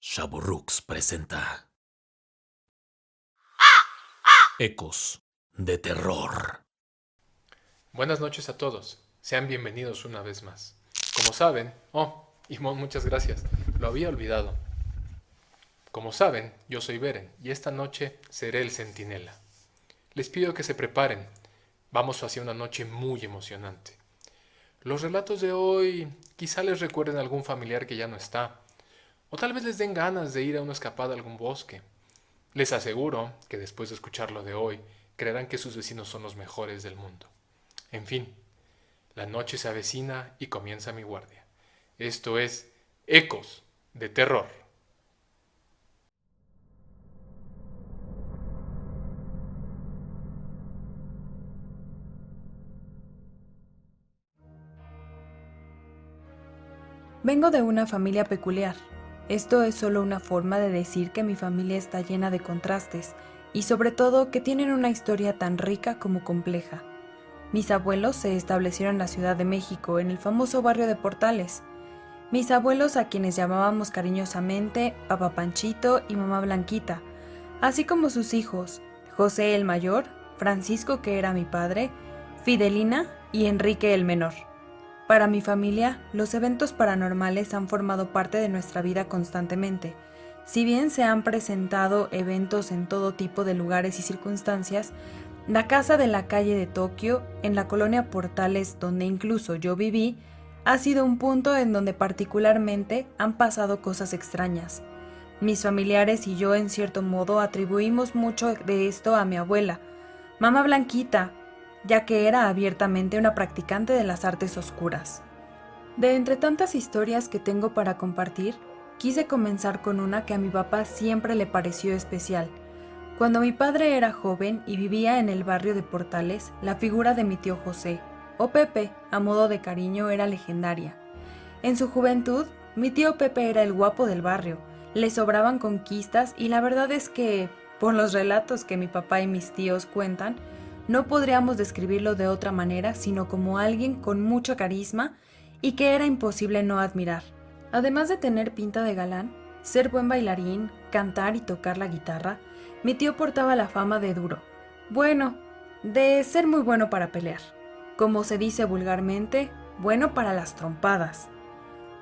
Shaburrux presenta Ecos de Terror. Buenas noches a todos, sean bienvenidos una vez más. Como saben, muchas gracias, lo había olvidado. Como saben, yo soy Beren y esta noche seré el centinela. Les pido que se preparen, vamos hacia una noche muy emocionante. Los relatos de hoy quizá les recuerden a algún familiar que ya no está, o tal vez les den ganas de ir a una escapada a algún bosque. Les aseguro que después de escuchar lo de hoy, creerán que sus vecinos son los mejores del mundo. En fin, la noche se avecina y comienza mi guardia. Esto es Ecos de Terror. Vengo de una familia peculiar. Esto es solo una forma de decir que mi familia está llena de contrastes y sobre todo que tienen una historia tan rica como compleja. Mis abuelos se establecieron en la Ciudad de México, en el famoso barrio de Portales. Mis abuelos, a quienes llamábamos cariñosamente Papá Panchito y Mamá Blanquita, así como sus hijos, José el mayor, Francisco, que era mi padre, Fidelina y Enrique el menor. Para mi familia, los eventos paranormales han formado parte de nuestra vida constantemente. Si bien se han presentado eventos en todo tipo de lugares y circunstancias, la casa de la calle de Tokio, en la colonia Portales donde incluso yo viví, ha sido un punto en donde particularmente han pasado cosas extrañas. Mis familiares y yo en cierto modo atribuimos mucho de esto a mi abuela, Mamá Blanquita, ya que era abiertamente una practicante de las artes oscuras. De entre tantas historias que tengo para compartir, quise comenzar con una que a mi papá siempre le pareció especial. Cuando mi padre era joven y vivía en el barrio de Portales, la figura de mi tío José, o Pepe, a modo de cariño, era legendaria. En su juventud, mi tío Pepe era el guapo del barrio, le sobraban conquistas y la verdad es que, por los relatos que mi papá y mis tíos cuentan, no podríamos describirlo de otra manera sino como alguien con mucho carisma y que era imposible no admirar. Además de tener pinta de galán, ser buen bailarín, cantar y tocar la guitarra, mi tío portaba la fama de duro. Bueno, de ser muy bueno para pelear. Como se dice vulgarmente, bueno para las trompadas.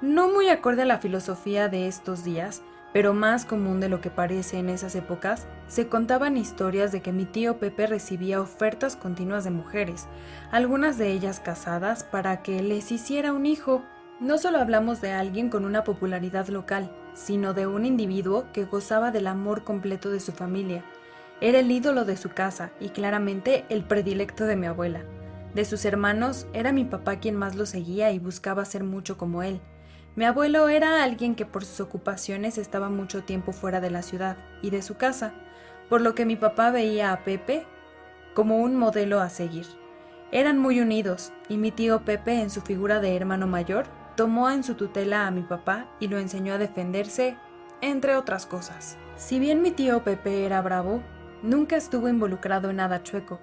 No muy acorde a la filosofía de estos días, pero más común de lo que parece en esas épocas, se contaban historias de que mi tío Pepe recibía ofertas continuas de mujeres, algunas de ellas casadas, para que les hiciera un hijo. No solo hablamos de alguien con una popularidad local, sino de un individuo que gozaba del amor completo de su familia. Era el ídolo de su casa y claramente el predilecto de mi abuela. De sus hermanos, era mi papá quien más lo seguía y buscaba ser mucho como él. Mi abuelo era alguien que por sus ocupaciones estaba mucho tiempo fuera de la ciudad y de su casa, por lo que mi papá veía a Pepe como un modelo a seguir. Eran muy unidos y mi tío Pepe, en su figura de hermano mayor, tomó en su tutela a mi papá y lo enseñó a defenderse, entre otras cosas. Si bien mi tío Pepe era bravo, nunca estuvo involucrado en nada chueco.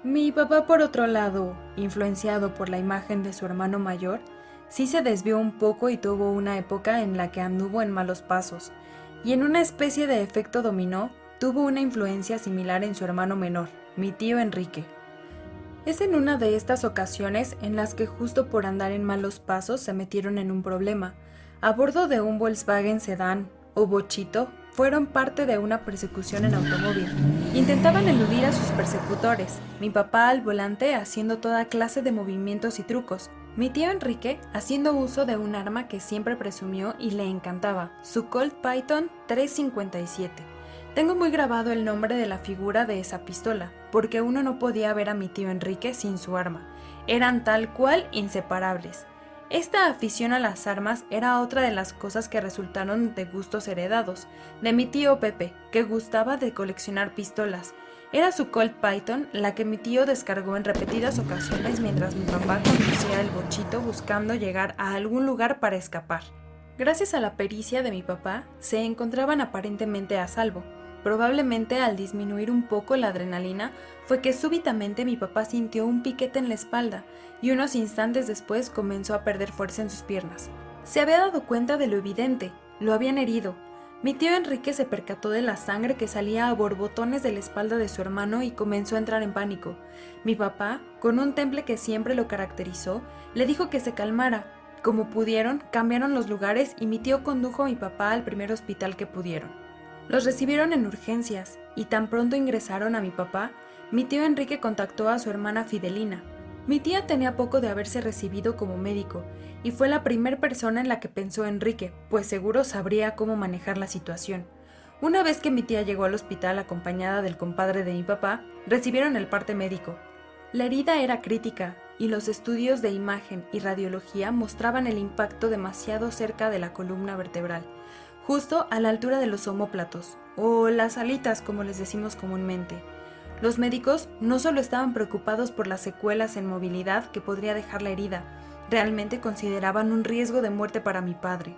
Mi papá, por otro lado, influenciado por la imagen de su hermano mayor, sí se desvió un poco y tuvo una época en la que anduvo en malos pasos, y en una especie de efecto dominó, tuvo una influencia similar en su hermano menor, mi tío Enrique. Es en una de estas ocasiones en las que justo por andar en malos pasos se metieron en un problema. A bordo de un Volkswagen Sedán o bochito, fueron parte de una persecución en automóvil. Intentaban eludir a sus persecutores, mi papá al volante haciendo toda clase de movimientos y trucos, mi tío Enrique haciendo uso de un arma que siempre presumió y le encantaba, su Colt Python 357. Tengo muy grabado el nombre de la figura de esa pistola, porque uno no podía ver a mi tío Enrique sin su arma. Eran tal cual inseparables. Esta afición a las armas era otra de las cosas que resultaron de gustos heredados, de mi tío Pepe, que gustaba de coleccionar pistolas. Era su Colt Python la que mi tío descargó en repetidas ocasiones mientras mi papá conducía el bochito buscando llegar a algún lugar para escapar. Gracias a la pericia de mi papá, se encontraban aparentemente a salvo. Probablemente al disminuir un poco la adrenalina fue que súbitamente mi papá sintió un piquete en la espalda y unos instantes después comenzó a perder fuerza en sus piernas. Se había dado cuenta de lo evidente, lo habían herido. Mi tío Enrique se percató de la sangre que salía a borbotones de la espalda de su hermano y comenzó a entrar en pánico. Mi papá, con un temple que siempre lo caracterizó, le dijo que se calmara. Como pudieron, cambiaron los lugares y mi tío condujo a mi papá al primer hospital que pudieron. Los recibieron en urgencias y tan pronto ingresaron a mi papá, mi tío Enrique contactó a su hermana Fidelina. Mi tía tenía poco de haberse recibido como médico y fue la primera persona en la que pensó Enrique, pues seguro sabría cómo manejar la situación. Una vez que mi tía llegó al hospital acompañada del compadre de mi papá, recibieron el parte médico. La herida era crítica y los estudios de imagen y radiología mostraban el impacto demasiado cerca de la columna vertebral, justo a la altura de los omóplatos, o las alitas como les decimos comúnmente. Los médicos no solo estaban preocupados por las secuelas en movilidad que podría dejar la herida, realmente consideraban un riesgo de muerte para mi padre.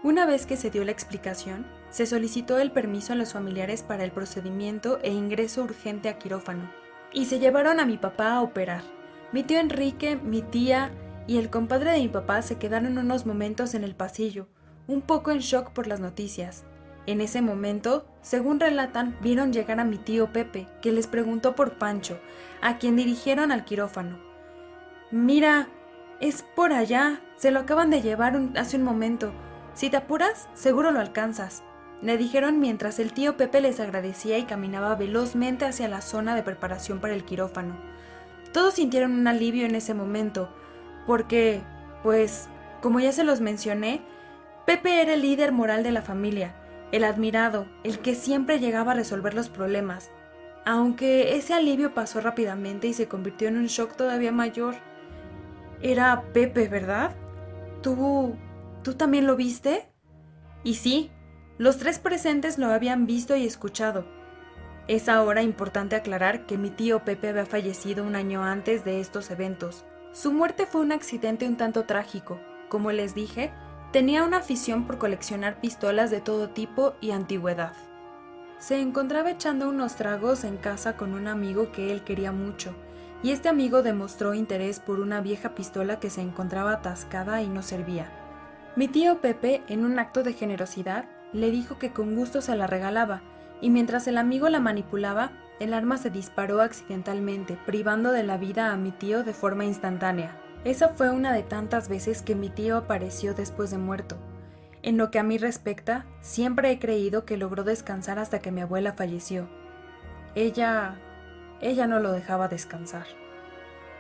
Una vez que se dio la explicación, se solicitó el permiso a los familiares para el procedimiento e ingreso urgente a quirófano, y se llevaron a mi papá a operar. Mi tío Enrique, mi tía y el compadre de mi papá se quedaron unos momentos en el pasillo, un poco en shock por las noticias. En ese momento, según relatan, vieron llegar a mi tío Pepe, que les preguntó por Pancho, a quien dirigieron al quirófano. «Mira, es por allá, se lo acaban de llevar hace un momento. Si te apuras, seguro lo alcanzas», le dijeron mientras el tío Pepe les agradecía y caminaba velozmente hacia la zona de preparación para el quirófano. Todos sintieron un alivio en ese momento, porque, pues, como ya se los mencioné, Pepe era el líder moral de la familia, el admirado, el que siempre llegaba a resolver los problemas, aunque ese alivio pasó rápidamente y se convirtió en un shock todavía mayor. Era Pepe, ¿verdad? ¿Tú también lo viste? Y sí, los tres presentes lo habían visto y escuchado. Es ahora importante aclarar que mi tío Pepe había fallecido un año antes de estos eventos. Su muerte fue un accidente un tanto trágico. Como les dije, tenía una afición por coleccionar pistolas de todo tipo y antigüedad. Se encontraba echando unos tragos en casa con un amigo que él quería mucho, y este amigo demostró interés por una vieja pistola que se encontraba atascada y no servía. Mi tío Pepe, en un acto de generosidad, le dijo que con gusto se la regalaba, y mientras el amigo la manipulaba, el arma se disparó accidentalmente, privando de la vida a mi tío de forma instantánea. Esa fue una de tantas veces que mi tío apareció después de muerto. En lo que a mí respecta, siempre he creído que logró descansar hasta que mi abuela falleció. Ella no lo dejaba descansar.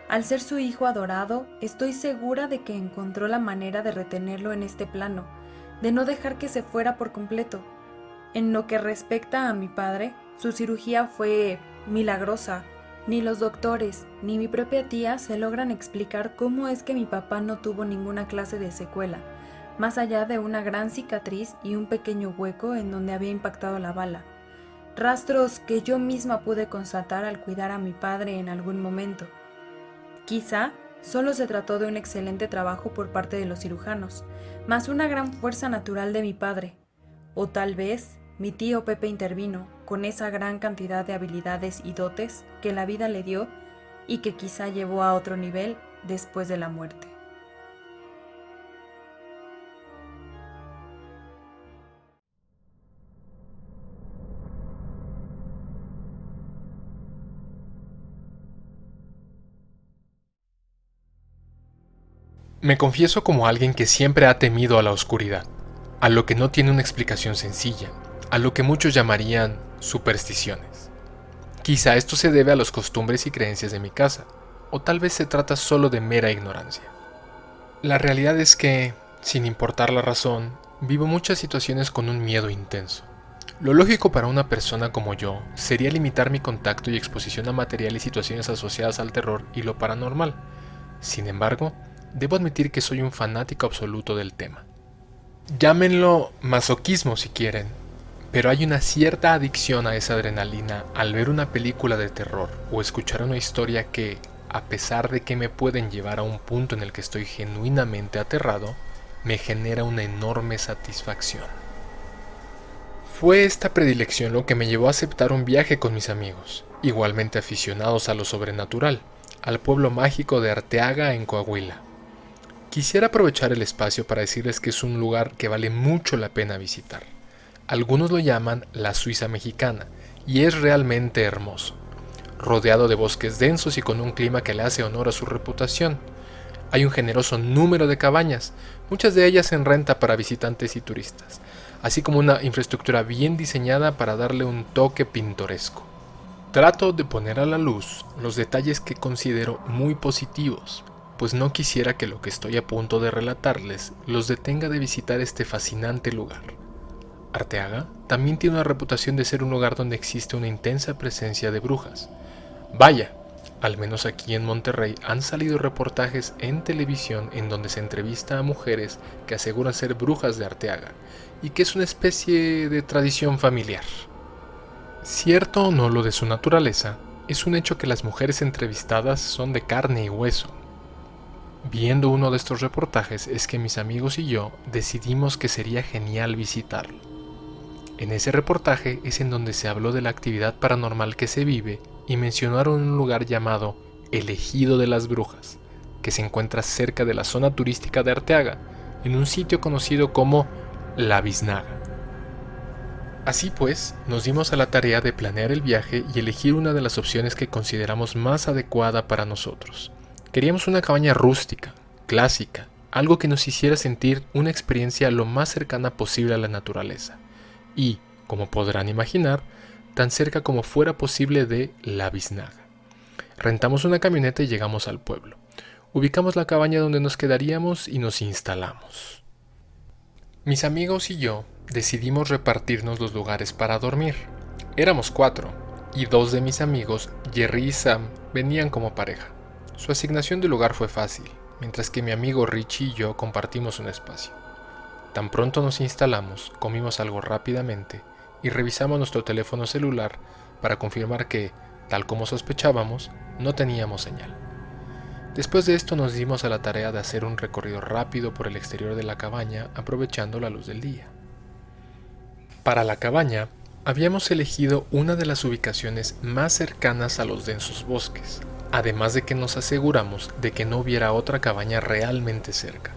Al ser su hijo adorado, estoy segura de que encontró la manera de retenerlo en este plano, de no dejar que se fuera por completo. En lo que respecta a mi padre, su cirugía fue milagrosa. Ni los doctores, ni mi propia tía se logran explicar cómo es que mi papá no tuvo ninguna clase de secuela, más allá de una gran cicatriz y un pequeño hueco en donde había impactado la bala. Rastros que yo misma pude constatar al cuidar a mi padre en algún momento. Quizá solo se trató de un excelente trabajo por parte de los cirujanos, más una gran fuerza natural de mi padre. O tal vez mi tío Pepe intervino con esa gran cantidad de habilidades y dotes que la vida le dio y que quizá llevó a otro nivel después de la muerte. Me confieso como alguien que siempre ha temido a la oscuridad, a lo que no tiene una explicación sencilla, a lo que muchos llamarían supersticiones. Quizá esto se debe a las costumbres y creencias de mi casa, o tal vez se trata solo de mera ignorancia. La realidad es que, sin importar la razón, vivo muchas situaciones con un miedo intenso. Lo lógico para una persona como yo sería limitar mi contacto y exposición a material y situaciones asociadas al terror y lo paranormal. Sin embargo, debo admitir que soy un fanático absoluto del tema. Llámenlo masoquismo si quieren, pero hay una cierta adicción a esa adrenalina al ver una película de terror o escuchar una historia que, a pesar de que me pueden llevar a un punto en el que estoy genuinamente aterrado, me genera una enorme satisfacción. Fue esta predilección lo que me llevó a aceptar un viaje con mis amigos, igualmente aficionados a lo sobrenatural, al pueblo mágico de Arteaga en Coahuila. Quisiera aprovechar el espacio para decirles que es un lugar que vale mucho la pena visitar. Algunos lo llaman la Suiza mexicana, y es realmente hermoso, rodeado de bosques densos y con un clima que le hace honor a su reputación. Hay un generoso número de cabañas, muchas de ellas en renta para visitantes y turistas, así como una infraestructura bien diseñada para darle un toque pintoresco. Trato de poner a la luz los detalles que considero muy positivos, pues no quisiera que lo que estoy a punto de relatarles los detenga de visitar este fascinante lugar. Arteaga también tiene una reputación de ser un lugar donde existe una intensa presencia de brujas. Vaya, al menos aquí en Monterrey han salido reportajes en televisión en donde se entrevista a mujeres que aseguran ser brujas de Arteaga y que es una especie de tradición familiar. Cierto o no lo de su naturaleza, es un hecho que las mujeres entrevistadas son de carne y hueso. Viendo uno de estos reportajes es que mis amigos y yo decidimos que sería genial visitarlo. En ese reportaje es en donde se habló de la actividad paranormal que se vive y mencionaron un lugar llamado El Ejido de las Brujas, que se encuentra cerca de la zona turística de Arteaga, en un sitio conocido como La Biznaga. Así pues, nos dimos a la tarea de planear el viaje y elegir una de las opciones que consideramos más adecuada para nosotros. Queríamos una cabaña rústica, clásica, algo que nos hiciera sentir una experiencia lo más cercana posible a la naturaleza. Y, como podrán imaginar, tan cerca como fuera posible de La Biznaga. Rentamos una camioneta y llegamos al pueblo. Ubicamos la cabaña donde nos quedaríamos y nos instalamos. Mis amigos y yo decidimos repartirnos los lugares para dormir. Éramos 4, y 2 de mis amigos, Jerry y Sam, venían como pareja. Su asignación de lugar fue fácil, mientras que mi amigo Richie y yo compartimos un espacio. Tan pronto nos instalamos, comimos algo rápidamente y revisamos nuestro teléfono celular para confirmar que, tal como sospechábamos, no teníamos señal. Después de esto nos dimos a la tarea de hacer un recorrido rápido por el exterior de la cabaña aprovechando la luz del día. Para la cabaña, habíamos elegido una de las ubicaciones más cercanas a los densos bosques, además de que nos aseguramos de que no hubiera otra cabaña realmente cerca.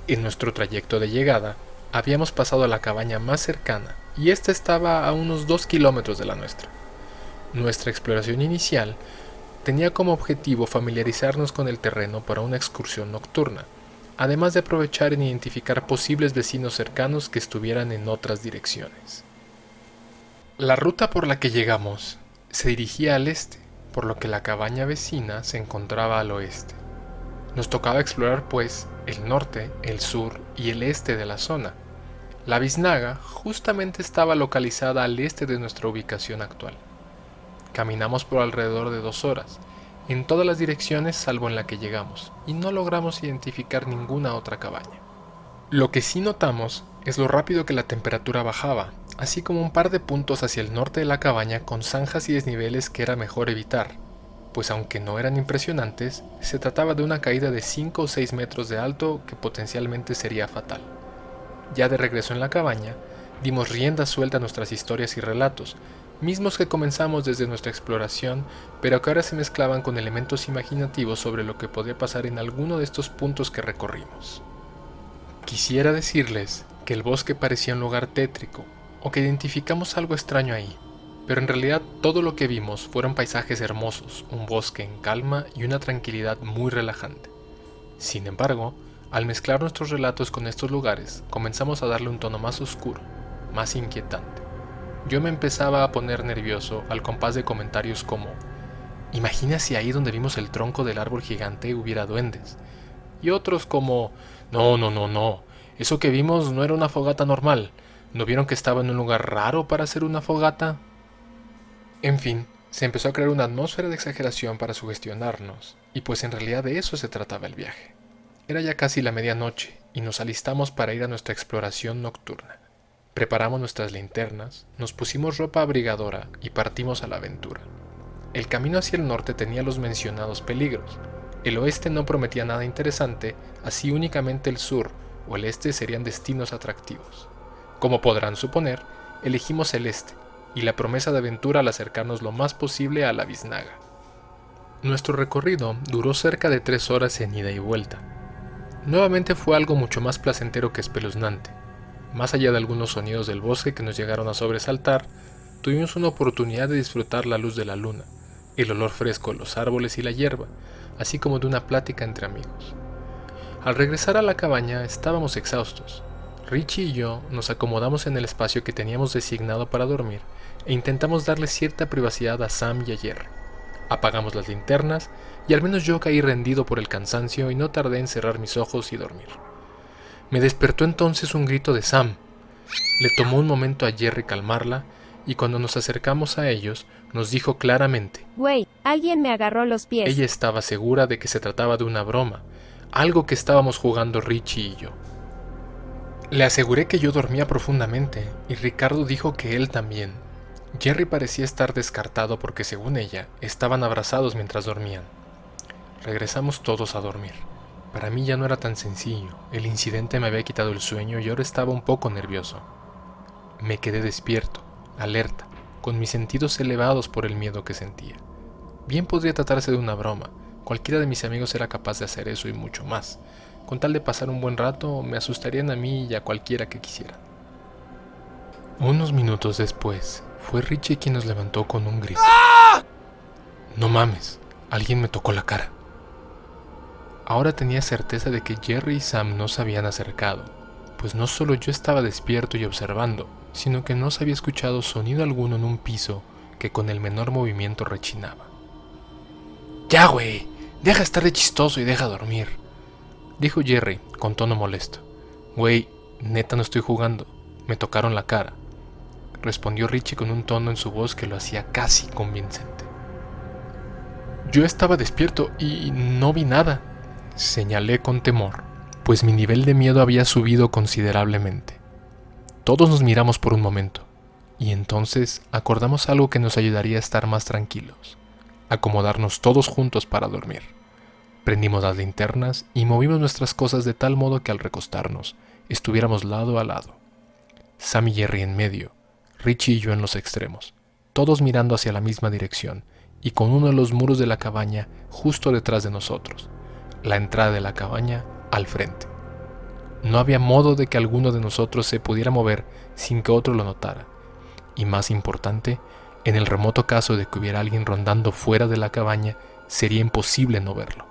En nuestro trayecto de llegada, habíamos pasado a la cabaña más cercana y esta estaba a unos 2 kilómetros de la nuestra. Nuestra exploración inicial tenía como objetivo familiarizarnos con el terreno para una excursión nocturna, además de aprovechar en identificar posibles vecinos cercanos que estuvieran en otras direcciones. La ruta por la que llegamos se dirigía al este, por lo que la cabaña vecina se encontraba al oeste. Nos tocaba explorar, pues, el norte, el sur y el este de la zona. La Biznaga justamente estaba localizada al este de nuestra ubicación actual. Caminamos por alrededor de 2 horas, en todas las direcciones salvo en la que llegamos, y no logramos identificar ninguna otra cabaña. Lo que sí notamos es lo rápido que la temperatura bajaba, así como un par de puntos hacia el norte de la cabaña con zanjas y desniveles que era mejor evitar, pues aunque no eran impresionantes, se trataba de una caída de 5 o 6 metros de alto que potencialmente sería fatal. Ya de regreso en la cabaña, dimos rienda suelta a nuestras historias y relatos, mismos que comenzamos desde nuestra exploración, pero que ahora se mezclaban con elementos imaginativos sobre lo que podía pasar en alguno de estos puntos que recorrimos. Quisiera decirles que el bosque parecía un lugar tétrico, o que identificamos algo extraño ahí, pero en realidad todo lo que vimos fueron paisajes hermosos, un bosque en calma y una tranquilidad muy relajante. Sin embargo, al mezclar nuestros relatos con estos lugares, comenzamos a darle un tono más oscuro, más inquietante. Yo me empezaba a poner nervioso al compás de comentarios como: "Imagina si ahí donde vimos el tronco del árbol gigante hubiera duendes", y otros como: No, eso que vimos no era una fogata normal, ¿no vieron que estaba en un lugar raro para hacer una fogata?". En fin, se empezó a crear una atmósfera de exageración para sugestionarnos, y pues en realidad de eso se trataba el viaje. Era ya casi la medianoche, y nos alistamos para ir a nuestra exploración nocturna. Preparamos nuestras linternas, nos pusimos ropa abrigadora y partimos a la aventura. El camino hacia el norte tenía los mencionados peligros. El oeste no prometía nada interesante, así únicamente el sur o el este serían destinos atractivos. Como podrán suponer, elegimos el este, y la promesa de aventura al acercarnos lo más posible a la Biznaga. Nuestro recorrido duró cerca de 3 horas en ida y vuelta. Nuevamente fue algo mucho más placentero que espeluznante. Más allá de algunos sonidos del bosque que nos llegaron a sobresaltar, tuvimos una oportunidad de disfrutar la luz de la luna, el olor fresco de los árboles y la hierba, así como de una plática entre amigos. Al regresar a la cabaña estábamos exhaustos. Richie y yo nos acomodamos en el espacio que teníamos designado para dormir e intentamos darle cierta privacidad a Sam y a Jerry. Apagamos las linternas y al menos yo caí rendido por el cansancio y no tardé en cerrar mis ojos y dormir. Me despertó entonces un grito de Sam. Le tomó un momento a Jerry calmarla y cuando nos acercamos a ellos nos dijo claramente: Güey, alguien me agarró los pies. Ella estaba segura de que se trataba de una broma, algo que estábamos jugando Richie y yo. Le aseguré que yo dormía profundamente y Ricardo dijo que él también. Jerry parecía estar descartado porque, según ella, estaban abrazados mientras dormían. Regresamos todos a dormir. Para mí ya no era tan sencillo, el incidente me había quitado el sueño y ahora estaba un poco nervioso. Me quedé despierto, alerta, con mis sentidos elevados por el miedo que sentía. Bien podría tratarse de una broma, cualquiera de mis amigos era capaz de hacer eso y mucho más. Con tal de pasar un buen rato, me asustarían a mí y a cualquiera que quisiera. Unos minutos después, fue Richie quien nos levantó con un grito. No mames, alguien me tocó la cara. Ahora tenía certeza de que Jerry y Sam no se habían acercado, pues no solo yo estaba despierto y observando, sino que no se había escuchado sonido alguno en un piso que con el menor movimiento rechinaba. Ya, güey, deja estar de chistoso y deja dormir, dijo Jerry con tono molesto. Güey, neta no estoy jugando, me tocaron la cara, respondió Richie con un tono en su voz que lo hacía casi convincente. Yo estaba despierto y no vi nada, señalé con temor, pues mi nivel de miedo había subido considerablemente. Todos nos miramos por un momento, y entonces acordamos algo que nos ayudaría a estar más tranquilos: acomodarnos todos juntos para dormir. Prendimos las linternas y movimos nuestras cosas de tal modo que al recostarnos estuviéramos lado a lado. Sam y Jerry en medio, Richie y yo en los extremos, todos mirando hacia la misma dirección y con uno de los muros de la cabaña justo detrás de nosotros, la entrada de la cabaña al frente. No había modo de que alguno de nosotros se pudiera mover sin que otro lo notara, y más importante, en el remoto caso de que hubiera alguien rondando fuera de la cabaña, sería imposible no verlo.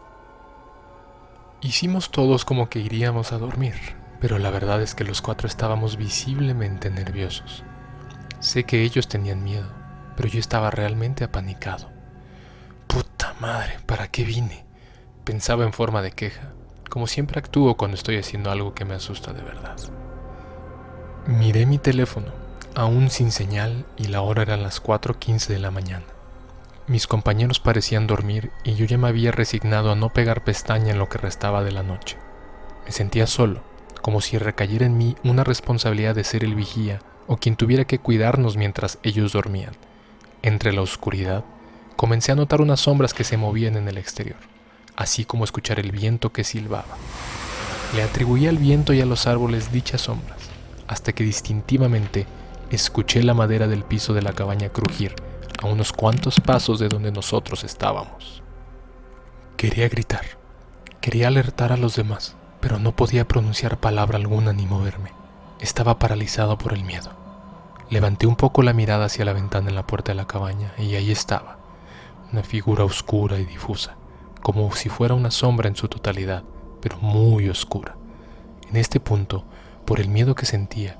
Hicimos todos como que iríamos a dormir, pero la verdad es que los cuatro estábamos visiblemente nerviosos. Sé que ellos tenían miedo, pero yo estaba realmente apanicado. Puta madre, ¿para qué vine? Pensaba en forma de queja, como siempre actúo cuando estoy haciendo algo que me asusta de verdad. Miré mi teléfono, aún sin señal, y la hora eran las 4:15 de la mañana. Mis compañeros parecían dormir y yo ya me había resignado a no pegar pestaña en lo que restaba de la noche. Me sentía solo, como si recayera en mí una responsabilidad de ser el vigía o quien tuviera que cuidarnos mientras ellos dormían. Entre la oscuridad, comencé a notar unas sombras que se movían en el exterior, así como escuchar el viento que silbaba. Le atribuía al viento y a los árboles dichas sombras, hasta que distintivamente escuché la madera del piso de la cabaña crujir a unos cuantos pasos de donde nosotros estábamos. Quería gritar, quería alertar a los demás, pero no podía pronunciar palabra alguna ni moverme. Estaba paralizado por el miedo. Levanté un poco la mirada hacia la ventana en la puerta de la cabaña y ahí estaba, una figura oscura y difusa, como si fuera una sombra en su totalidad, pero muy oscura. En este punto, por el miedo que sentía,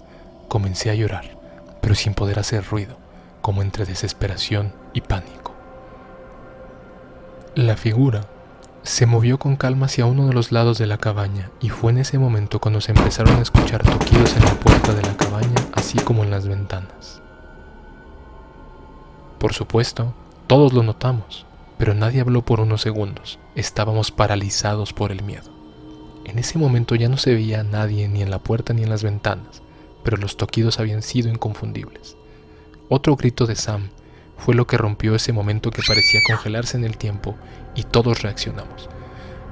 comencé a llorar, pero sin poder hacer ruido, como entre desesperación y pánico. La figura se movió con calma hacia uno de los lados de la cabaña y fue en ese momento cuando se empezaron a escuchar toquidos en la puerta de la cabaña, así como en las ventanas. Por supuesto, todos lo notamos, pero nadie habló por unos segundos. Estábamos paralizados por el miedo. En ese momento ya no se veía a nadie ni en la puerta ni en las ventanas, pero los toquidos habían sido inconfundibles. Otro grito de Sam fue lo que rompió ese momento que parecía congelarse en el tiempo y todos reaccionamos.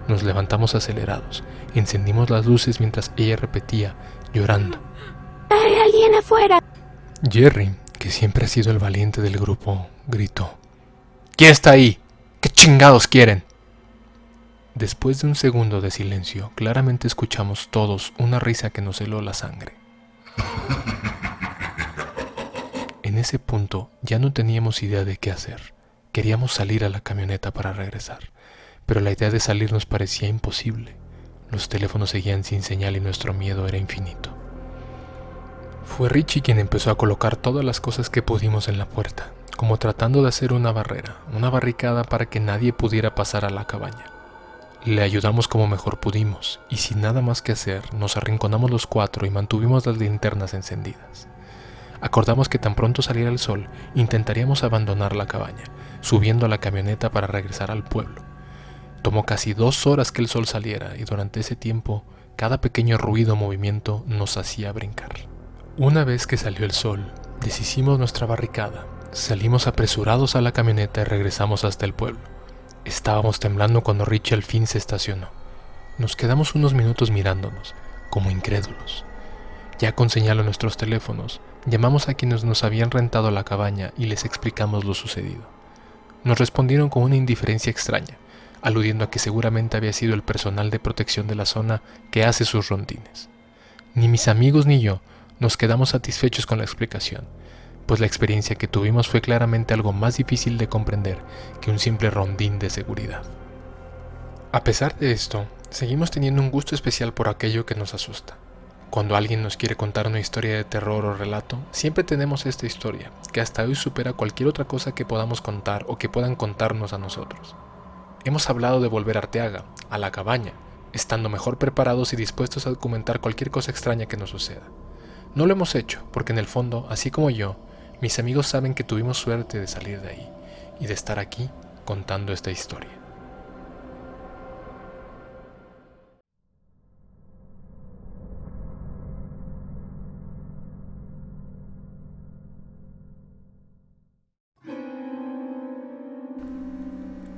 Nos levantamos acelerados, encendimos las luces mientras ella repetía, llorando: ¡Hay alguien afuera! Jerry, que siempre ha sido el valiente del grupo, gritó: ¿Quién está ahí? ¿Qué chingados quieren? Después de un segundo de silencio, claramente escuchamos todos una risa que nos heló la sangre. En ese punto ya no teníamos idea de qué hacer. Queríamos salir a la camioneta para regresar, pero la idea de salir nos parecía imposible. Los teléfonos seguían sin señal y nuestro miedo era infinito. Fue Richie quien empezó a colocar todas las cosas que pudimos en la puerta, como tratando de hacer una barrera, una barricada para que nadie pudiera pasar a la cabaña. Le ayudamos como mejor pudimos, y sin nada más que hacer, nos arrinconamos los cuatro y mantuvimos las linternas encendidas. Acordamos que tan pronto saliera el sol, intentaríamos abandonar la cabaña, subiendo a la camioneta para regresar al pueblo. Tomó casi 2 horas que el sol saliera, y durante ese tiempo, cada pequeño ruido o movimiento nos hacía brincar. Una vez que salió el sol, deshicimos nuestra barricada, salimos apresurados a la camioneta y regresamos hasta el pueblo. Estábamos temblando cuando Richie al fin se estacionó. Nos quedamos unos minutos mirándonos, como incrédulos. Ya con señal en nuestros teléfonos, llamamos a quienes nos habían rentado la cabaña y les explicamos lo sucedido. Nos respondieron con una indiferencia extraña, aludiendo a que seguramente había sido el personal de protección de la zona que hace sus rondines. Ni mis amigos ni yo nos quedamos satisfechos con la explicación, pues la experiencia que tuvimos fue claramente algo más difícil de comprender que un simple rondín de seguridad. A pesar de esto, seguimos teniendo un gusto especial por aquello que nos asusta. Cuando alguien nos quiere contar una historia de terror o relato, siempre tenemos esta historia, que hasta hoy supera cualquier otra cosa que podamos contar o que puedan contarnos a nosotros. Hemos hablado de volver a Arteaga, a la cabaña, estando mejor preparados y dispuestos a documentar cualquier cosa extraña que nos suceda. No lo hemos hecho, porque en el fondo, así como yo, mis amigos saben que tuvimos suerte de salir de ahí, y de estar aquí contando esta historia.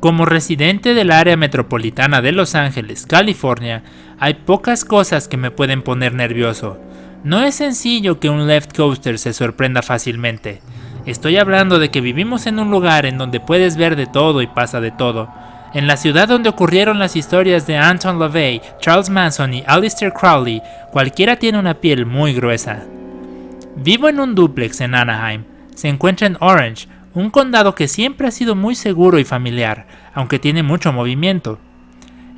Como residente del área metropolitana de Los Ángeles, California, hay pocas cosas que me pueden poner nervioso. No es sencillo que un left coaster se sorprenda fácilmente. Estoy hablando de que vivimos en un lugar en donde puedes ver de todo y pasa de todo. En la ciudad donde ocurrieron las historias de Anton LaVey, Charles Manson y Aleister Crowley, cualquiera tiene una piel muy gruesa. Vivo en un dúplex en Anaheim. Se encuentra en Orange, un condado que siempre ha sido muy seguro y familiar, aunque tiene mucho movimiento.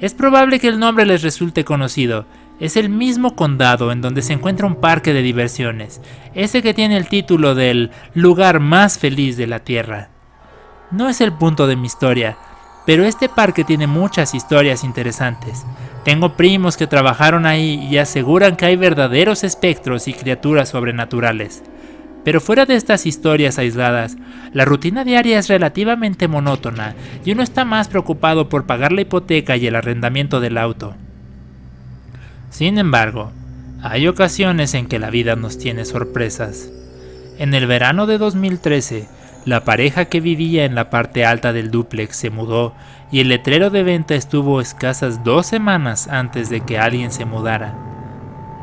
Es probable que el nombre les resulte conocido. Es el mismo condado en donde se encuentra un parque de diversiones, ese que tiene el título del lugar más feliz de la Tierra. No es el punto de mi historia, pero este parque tiene muchas historias interesantes. Tengo primos que trabajaron ahí y aseguran que hay verdaderos espectros y criaturas sobrenaturales. Pero fuera de estas historias aisladas, la rutina diaria es relativamente monótona y uno está más preocupado por pagar la hipoteca y el arrendamiento del auto. Sin embargo, hay ocasiones en que la vida nos tiene sorpresas. En el verano de 2013, la pareja que vivía en la parte alta del dúplex se mudó y el letrero de venta estuvo escasas 2 semanas antes de que alguien se mudara.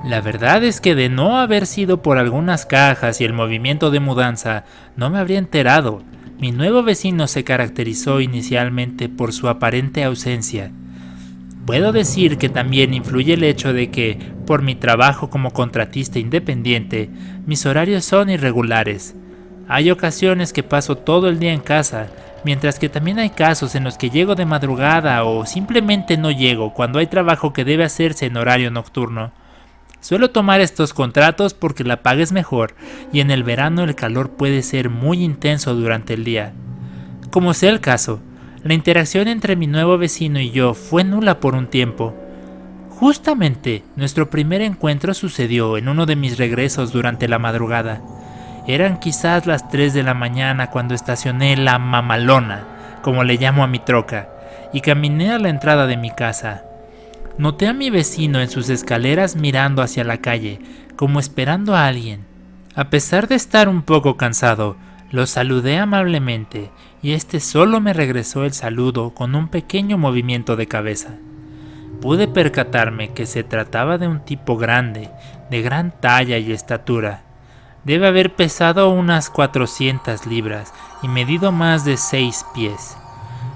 La verdad es que de no haber sido por algunas cajas y el movimiento de mudanza, no me habría enterado. Mi nuevo vecino se caracterizó inicialmente por su aparente ausencia. Puedo decir que también influye el hecho de que, por mi trabajo como contratista independiente, mis horarios son irregulares. Hay ocasiones que paso todo el día en casa, mientras que también hay casos en los que llego de madrugada o simplemente no llego cuando hay trabajo que debe hacerse en horario nocturno. Suelo tomar estos contratos porque la paga es mejor y en el verano el calor puede ser muy intenso durante el día. Como sea el caso, la interacción entre mi nuevo vecino y yo fue nula por un tiempo. Justamente, nuestro primer encuentro sucedió en uno de mis regresos durante la madrugada. Eran quizás las 3 de la mañana cuando estacioné la mamalona, como le llamo a mi troca, y caminé a la entrada de mi casa. Noté a mi vecino en sus escaleras mirando hacia la calle, como esperando a alguien. A pesar de estar un poco cansado, lo saludé amablemente y este solo me regresó el saludo con un pequeño movimiento de cabeza. Pude percatarme que se trataba de un tipo grande, de gran talla y estatura. Debe haber pesado unas 400 libras y medido más de 6 pies.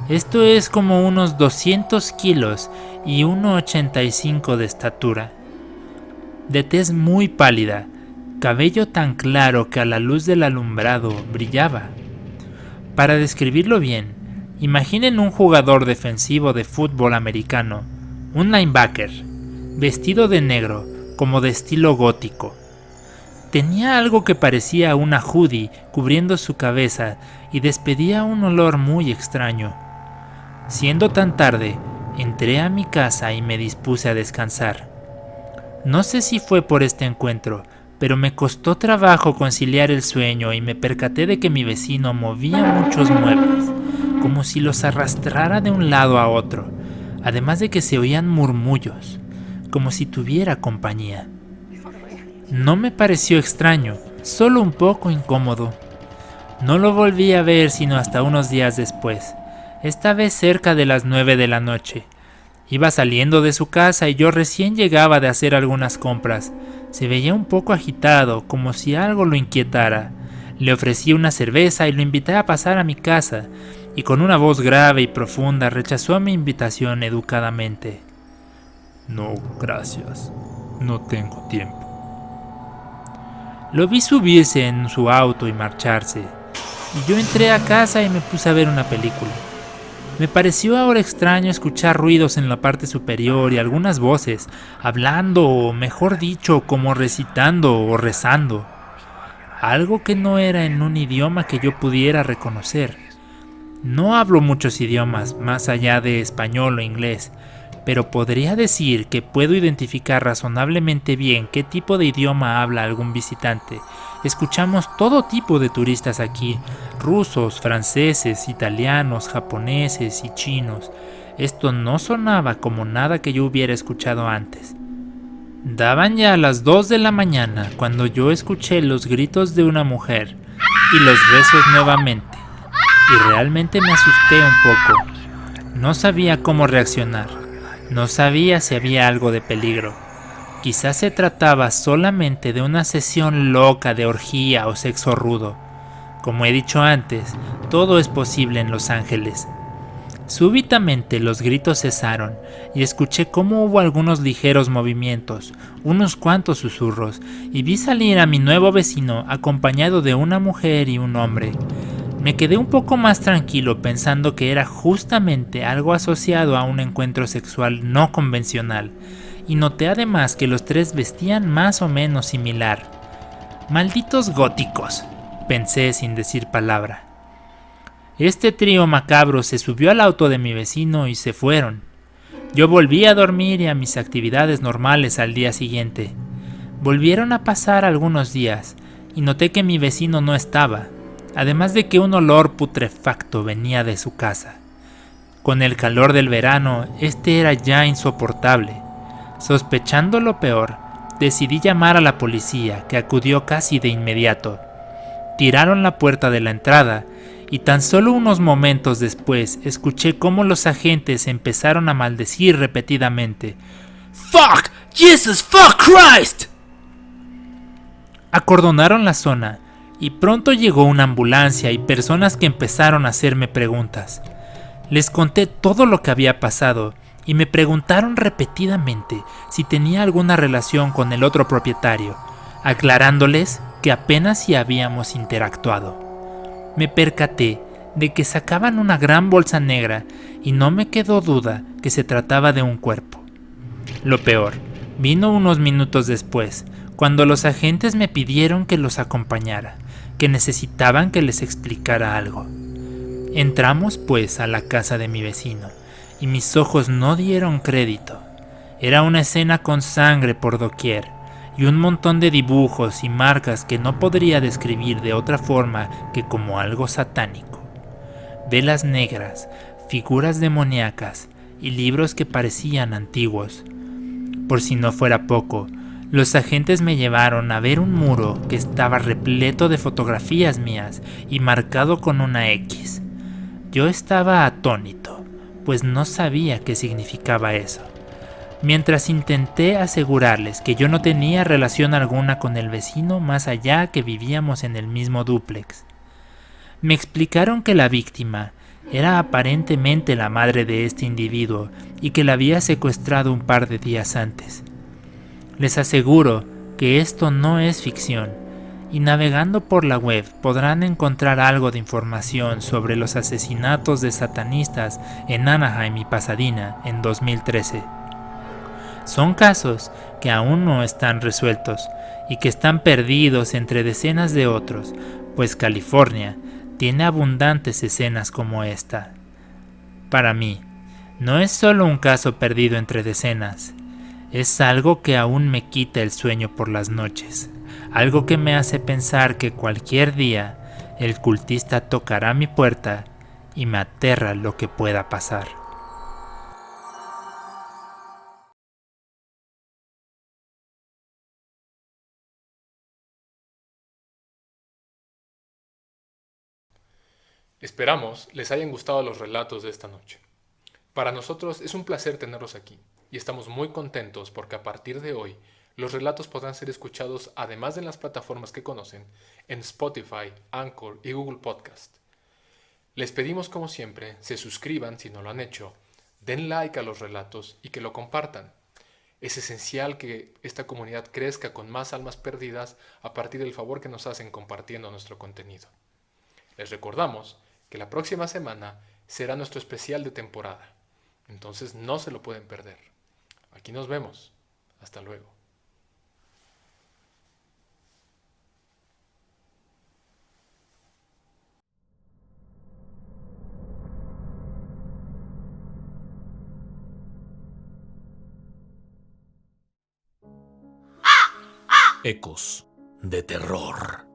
Esto es como unos 200 kilos y 1,85 de estatura. De tez muy pálida, cabello tan claro que a la luz del alumbrado brillaba. Para describirlo bien, imaginen un jugador defensivo de fútbol americano, un linebacker, vestido de negro, como de estilo gótico. Tenía algo que parecía una hoodie cubriendo su cabeza y despedía un olor muy extraño. Siendo tan tarde, entré a mi casa y me dispuse a descansar. No sé si fue por este encuentro, pero me costó trabajo conciliar el sueño y me percaté de que mi vecino movía muchos muebles, como si los arrastrara de un lado a otro, además de que se oían murmullos, como si tuviera compañía. No me pareció extraño, solo un poco incómodo. No lo volví a ver sino hasta unos días después, esta vez cerca de las 9 de la noche. Iba saliendo de su casa y yo recién llegaba de hacer algunas compras. Se veía un poco agitado, como si algo lo inquietara. Le ofrecí una cerveza y lo invité a pasar a mi casa, y con una voz grave y profunda rechazó mi invitación educadamente. No, gracias. No tengo tiempo. Lo vi subirse en su auto y marcharse, y yo entré a casa y me puse a ver una película. Me pareció ahora extraño escuchar ruidos en la parte superior y algunas voces, hablando o mejor dicho, como recitando o rezando. Algo que no era en un idioma que yo pudiera reconocer. No hablo muchos idiomas, más allá de español o inglés, pero podría decir que puedo identificar razonablemente bien qué tipo de idioma habla algún visitante. Escuchamos todo tipo de turistas aquí, rusos, franceses, italianos, japoneses y chinos. Esto no sonaba como nada que yo hubiera escuchado antes. Daban ya las 2 de la mañana cuando yo escuché los gritos de una mujer y los rezos nuevamente, y realmente me asusté un poco. No sabía cómo reaccionar, no sabía si había algo de peligro. Quizás se trataba solamente de una sesión loca de orgía o sexo rudo. Como he dicho antes, todo es posible en Los Ángeles. Súbitamente los gritos cesaron y escuché cómo hubo algunos ligeros movimientos, unos cuantos susurros, y vi salir a mi nuevo vecino acompañado de una mujer y un hombre. Me quedé un poco más tranquilo pensando que era justamente algo asociado a un encuentro sexual no convencional, y noté además que los tres vestían más o menos similar. «Malditos góticos», pensé sin decir palabra. Este trío macabro se subió al auto de mi vecino y se fueron. Yo volví a dormir y a mis actividades normales al día siguiente. Volvieron a pasar algunos días y noté que mi vecino no estaba, además de que un olor putrefacto venía de su casa. Con el calor del verano, este era ya insoportable. Sospechando lo peor, decidí llamar a la policía, que acudió casi de inmediato. Tiraron la puerta de la entrada y tan solo unos momentos después escuché cómo los agentes empezaron a maldecir repetidamente. «¡Fuck! Jesus! ¡Fuck Christ!». Acordonaron la zona y pronto llegó una ambulancia y personas que empezaron a hacerme preguntas. Les conté todo lo que había pasado y me preguntaron repetidamente si tenía alguna relación con el otro propietario, aclarándoles que apenas si habíamos interactuado. Me percaté de que sacaban una gran bolsa negra y no me quedó duda que se trataba de un cuerpo. Lo peor vino unos minutos después, cuando los agentes me pidieron que los acompañara, que necesitaban que les explicara algo. Entramos pues a la casa de mi vecino, y mis ojos no dieron crédito. Era una escena con sangre por doquier, y un montón de dibujos y marcas que no podría describir de otra forma que como algo satánico. Velas negras, figuras demoníacas y libros que parecían antiguos. Por si no fuera poco, los agentes me llevaron a ver un muro que estaba repleto de fotografías mías y marcado con una X. Yo estaba atónito, pues no sabía qué significaba eso. Mientras intenté asegurarles que yo no tenía relación alguna con el vecino más allá que vivíamos en el mismo dúplex. Me explicaron que la víctima era aparentemente la madre de este individuo y que la había secuestrado un par de días antes. Les aseguro que esto no es ficción, y navegando por la web podrán encontrar algo de información sobre los asesinatos de satanistas en Anaheim y Pasadena en 2013. Son casos que aún no están resueltos y que están perdidos entre decenas de otros, pues California tiene abundantes escenas como esta. Para mí, no es solo un caso perdido entre decenas, es algo que aún me quita el sueño por las noches, algo que me hace pensar que cualquier día el cultista tocará mi puerta y me aterra lo que pueda pasar. Esperamos les hayan gustado los relatos de esta noche. Para nosotros es un placer tenerlos aquí y estamos muy contentos porque a partir de hoy los relatos podrán ser escuchados además de en las plataformas que conocen en Spotify, Anchor y Google Podcast. Les pedimos como siempre se suscriban si no lo han hecho, den like a los relatos y que lo compartan. Es esencial que esta comunidad crezca con más almas perdidas a partir del favor que nos hacen compartiendo nuestro contenido. Les recordamos que la próxima semana será nuestro especial de temporada, entonces no se lo pueden perder. Aquí nos vemos. Hasta luego. Ecos de terror.